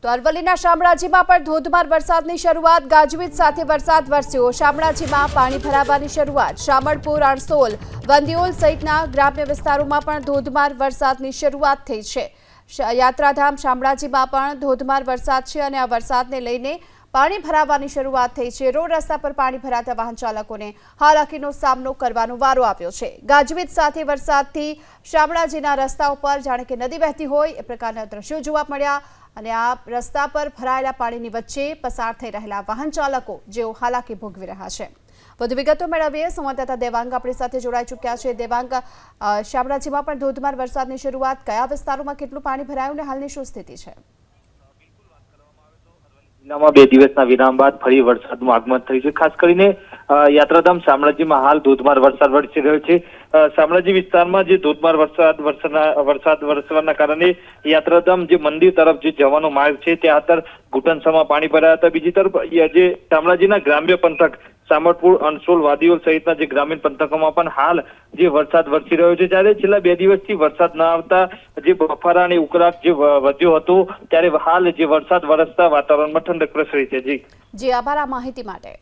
તો અરવલ્લીના શામળાજીમાં પણ ધોધમાર વરસાદની શરૂઆત, ગાજવીજ સાથે વરસાદ વરસ્યો। શામળાજીમાં પાણી ભરાવાની શરૂઆત। શામળપુર, આણસોલ, વંદિયોલ સહિતના ગ્રામ્ય વિસ્તારોમાં પણ ધોધમાર વરસાદની શરૂઆત થઈ છે। યાત્રાધામ શામળાજીમાં પણ ધોધમાર વરસાદ છે અને આ વરસાદને લઈને પાણી ભરાવાની શરૂઆત થઈ છે। રોડ રસ્તા પર પાણી ભરાતા વાહન ચાલકોને હાલાકીનો સામનો કરવાનો વારો આવ્યો છે। ગાજવીજ સાથે વરસાદથી શામળાજીના રસ્તાઓ પર જાણે કે નદી વહેતી હોય એ પ્રકારના દ્રશ્યો જોવા મળ્યા અને આ રસ્તા પર ભરાયેલા પાણીની વચ્ચે પસાર થઈ રહેલા વાહન ચાલકો જેઓ હાલાકી ભોગવી રહ્યા છે। વધુ વિગતો મેળવીએ સંવાદદાતા દેવાંગ આપણી સાથે જોડાઈ ચૂક્યા છે। દેવાંગ, શામળાજીમાં પણ ધોધમાર વરસાદની શરૂઆત, કયા વિસ્તારોમાં કેટલું પાણી ભરાયું અને હાલની શું સ્થિતિ છે? જિલ્લામાં 2 દિવસના વિરામ બાદ ફરી વરસાદનું આગમન થયું છે। ખાસ કરીને યાત્રાધામ શામળાજીમાં હાલ ધોધમાર વરસાદ વરસી રહ્યો છે। શામળાજી વિસ્તારમાં જે ધોધમાર વરસાદ વરસવાના કારણે યાત્રાધામ જે મંદિર તરફ જે જવાનો માર્ગ છે ત્યાં અત્યારે ઘૂંટણસમાં પાણી ભરાયા હતા। બીજી તરફ જે શામળાજીના ગ્રામ્ય પંથક શામળપુર, અણસોલ, વાદીઓલ સહિતના જે ગ્રામીણ પંથકોમાં પણ હાલ જે વરસાદ વરસી રહ્યો છે। ત્યારે છેલ્લા 2 દિવસથી વરસાદ ન આવતા જે બફારા અને ઉકળાટ જે વધ્યો હતો ત્યારે હાલ જે વરસાદ વરસતા વાતાવરણમાં ઠંડક પ્રસરી છે। જી આભાર આ માહિતી માટે।